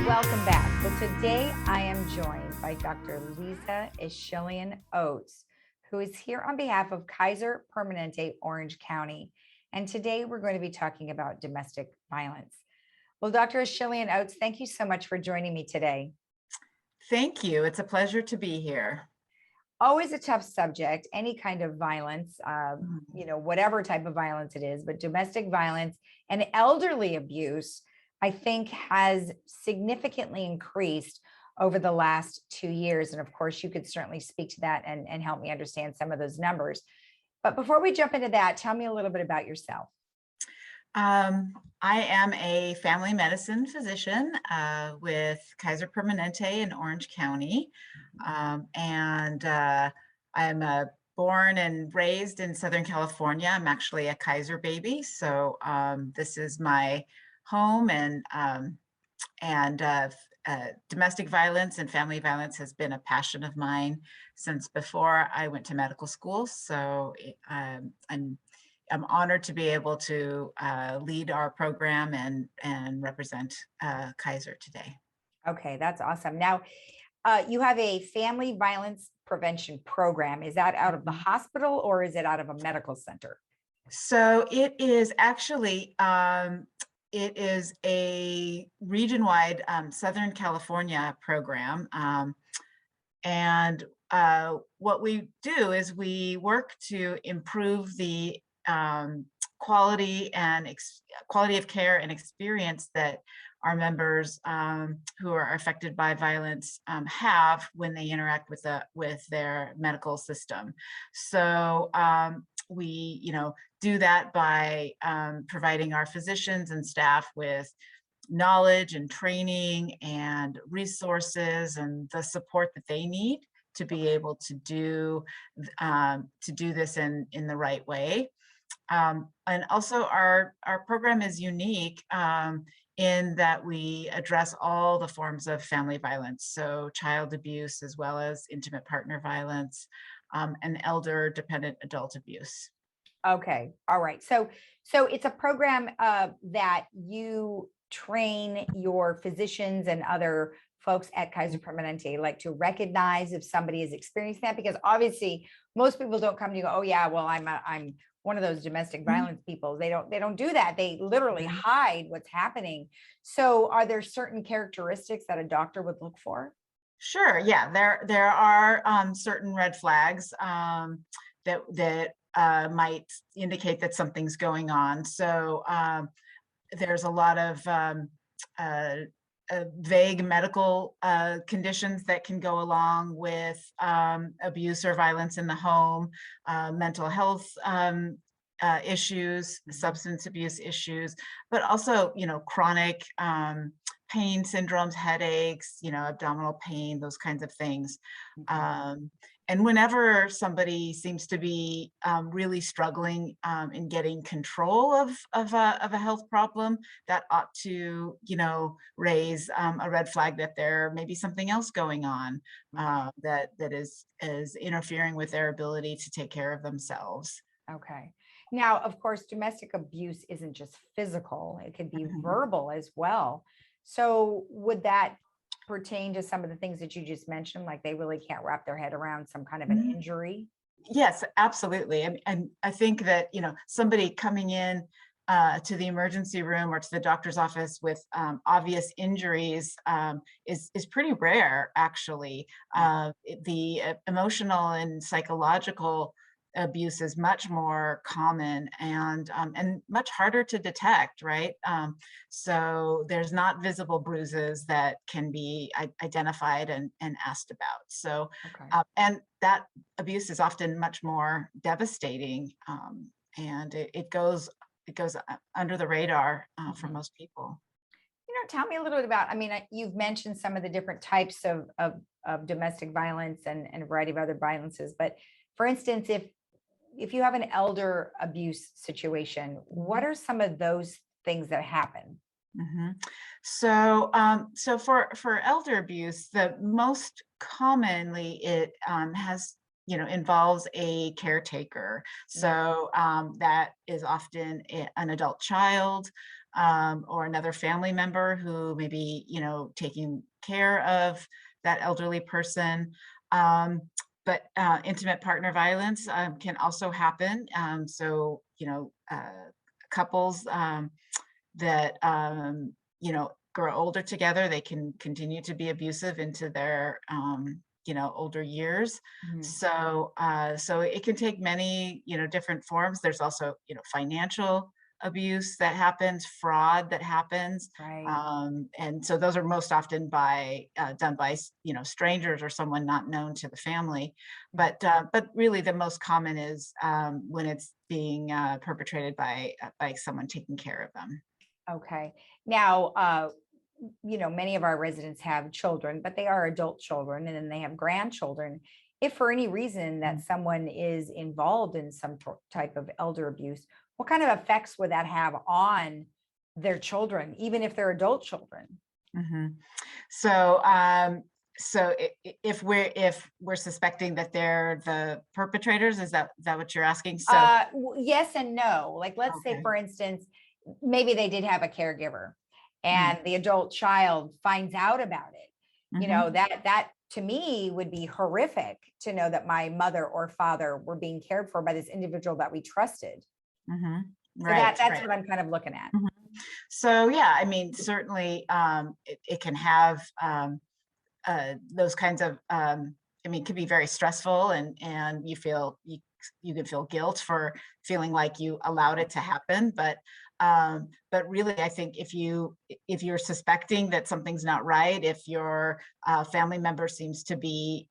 Welcome back. Well, today I am joined by Dr. Lisa Eschilian Oates, who is here on behalf of Kaiser Permanente, Orange County. And today we're going to be talking about domestic violence. Well, Dr. Eschilian Oates, thank you so much for joining me today. Thank you. It's a pleasure to be here. Always a tough subject, any kind of violence, whatever type of violence it is, but domestic violence and elderly abuse, I think, has significantly increased over the last 2 years. And of course, you could certainly speak to that and help me understand some of those numbers. But before we jump into that, tell me a little bit about yourself. I am a family medicine physician with Kaiser Permanente in Orange County. I'm born and raised in Southern California. I'm actually a Kaiser baby. So this is my home, and domestic violence and family violence has been a passion of mine since before I went to medical school. So I'm honored to be able to lead our program and represent Kaiser today. Okay, that's awesome. Now, you have a family violence prevention program. Is that out of the hospital or is it out of a medical center? So it is actually, it is a region-wide Southern California program. And what we do is we work to improve the quality of care and experience that our members who are affected by violence have when they interact with their medical system. So we, do that by providing our physicians and staff with knowledge and training and resources and the support that they need to be able to do this in the right way. And also our program is unique in that we address all the forms of family violence, so child abuse as well as intimate partner violence and elder dependent adult abuse. Okay, all right. So it's a program that you train your physicians and other folks at Kaiser Permanente, like to recognize if somebody is experiencing that, because obviously most people don't come to you and go, oh yeah, well I'm one of those domestic violence people. They don't do that. They literally hide what's happening. So are there certain characteristics that a doctor would look for? Sure. Yeah, there are certain red flags that might indicate that something's going on. So there's a lot of vague medical conditions that can go along with abuse or violence in the home, mental health issues, substance abuse issues, but also, chronic pain syndromes, headaches, abdominal pain, those kinds of things. And whenever somebody seems to be really struggling in getting control of a health problem, that ought to, raise a red flag that there may be something else going on that is interfering with their ability to take care of themselves. Okay. Now, of course, domestic abuse isn't just physical, it could be verbal as well. So would that pertain to some of the things that you just mentioned, like they really can't wrap their head around some kind of an injury? Yes, absolutely. And I think that, somebody coming in to the emergency room or to the doctor's office with obvious injuries is pretty rare, actually. The emotional and psychological abuse is much more common and much harder to detect, right? So there's not visible bruises that can be identified and asked about. So, and that abuse is often much more devastating, and it goes under the radar for most people. Tell me a little bit about, you've mentioned some of the different types of domestic violence and a variety of other violences, but for instance, if you have an elder abuse situation, what are some of those things that happen? So for elder abuse, the most commonly it has involves a caretaker. So that is often an adult child or another family member who may be, taking care of that elderly person. But intimate partner violence can also happen. So, couples that, grow older together, they can continue to be abusive into their, older years. Mhm. So it can take many, different forms. There's also, financial abuse that happens, fraud that happens. Right. And so those are most often done by, strangers or someone not known to the family. Mm. But really the most common is when it's being perpetrated by someone taking care of them. Okay. Now, many of our residents have children, but they are adult children, and then they have grandchildren. If for any reason that someone is involved in some type of elder abuse, what kind of effects would that have on their children, even if they're adult children? Mhm. So, if we're suspecting that they're the perpetrators, is that what you're asking? So, Yes and no. Like, let's say, okay. for instance, maybe they did have a caregiver, Mm, and the adult child finds out about it. mhm, That to me would be horrific to know that my mother or father were being cared for by this individual that we trusted. mhm. So that Right, that's right. what I'm kind of looking at. Mhm. So, yeah, I mean, certainly, it can have those kinds of. I mean, it could be very stressful, and you could feel guilt for feeling like you allowed it to happen. But really, I think if you're suspecting that something's not right, if your family member seems to be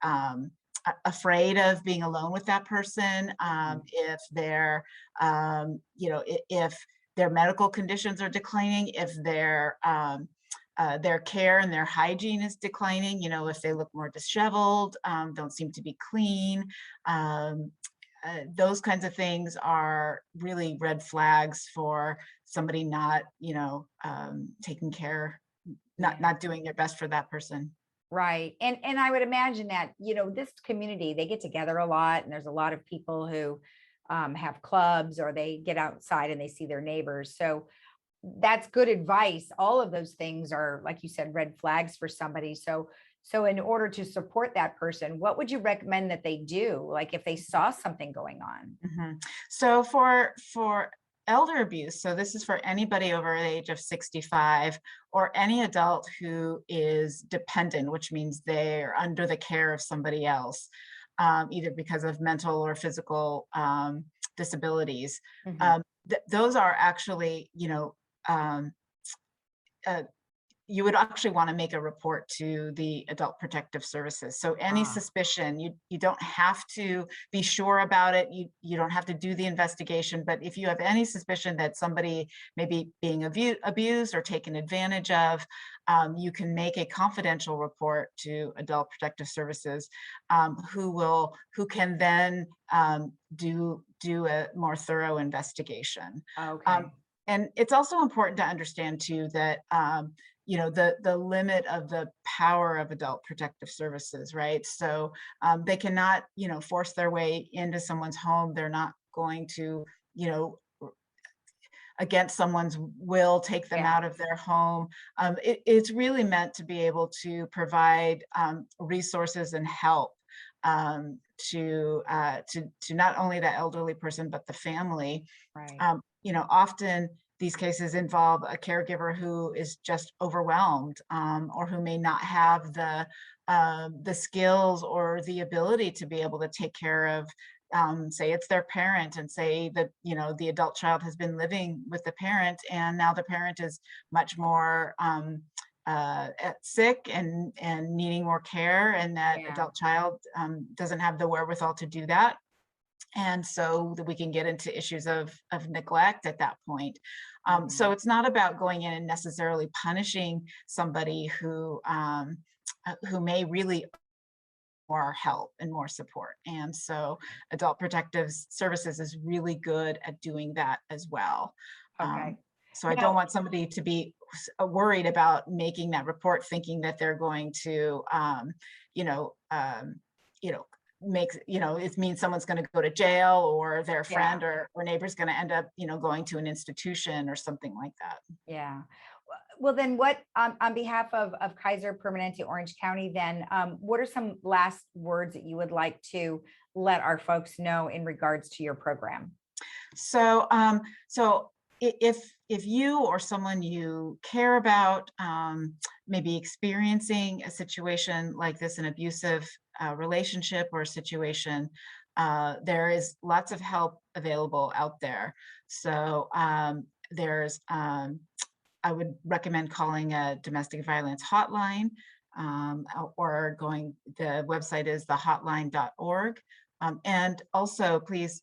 afraid of being alone with that person, Mhm. if if their medical conditions are declining, if their care and their hygiene is declining, if they look more disheveled, don't seem to be clean. Um, those kinds of things are really red flags for somebody not, taking care, not Yeah. not doing their best for that person. Right. And I would imagine that, this community, they get together a lot, and there's a lot of people who have clubs, or they get outside and they see their neighbors. So that's good advice. All of those things are, like you said, red flags for somebody. So in order to support that person, what would you recommend that they do? Like if they saw something going on? Mhm. So for elder abuse, so this is for anybody over the age of 65 or any adult who is dependent, which means they're under the care of somebody else, either because of mental or physical disabilities. Mhm. Those are actually, um, uh, you would actually want to make a report to the Adult Protective Services. So any Ah, suspicion, you don't have to be sure about it. You don't have to do the investigation. But if you have any suspicion that somebody may be being abused or taken advantage of, you can make a confidential report to Adult Protective Services, who can then do a more thorough investigation. Um, okay. and it's also important to understand too that the limit of the power of Adult Protective Services, right? So they cannot force their way into someone's home. They're not going to you know against someone's will take them Yeah. out of their home. It's really meant to be able to provide resources and help, to not only the elderly person but the family. Right. Often these cases involve a caregiver who is just overwhelmed, or who may not have the skills or the ability to be able to take care of, say it's their parent, and say that the adult child has been living with the parent, and now the parent is much more sick and needing more care, and that Yeah. adult child doesn't have the wherewithal to do that, and so that we can get into issues of neglect at that point. So Mhm. it's not about going in and necessarily punishing somebody who may really more help and more support. And so Adult Protective Services is really good at doing that as well. Um, Okay. so I don't Now, want somebody to be worried about making that report, thinking that they're going to, you know, um, you know, makes, it means someone's going to go to jail, or their Yeah. friend or neighbor's going to end up, going to an institution or something like that. Yeah. Well, then what, on behalf of Kaiser Permanente Orange County, then what are some last words that you would like to let our folks know in regards to your program? So, if you or someone you care about maybe experiencing a situation like this, an abusive relationship or situation, there is lots of help available out there. So I would recommend calling a domestic violence hotline, or the website is thehotline.org. And also, please,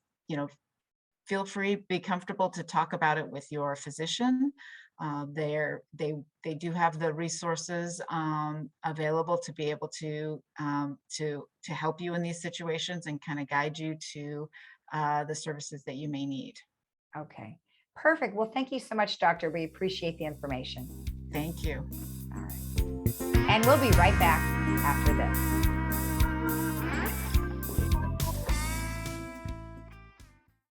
feel free, be comfortable to talk about it with your physician. They do have the resources available to be able to help you in these situations and kind of guide you to the services that you may need. Okay, perfect. Well, thank you so much, Doctor. We appreciate the information. Thank you. All right. And we'll be right back after this.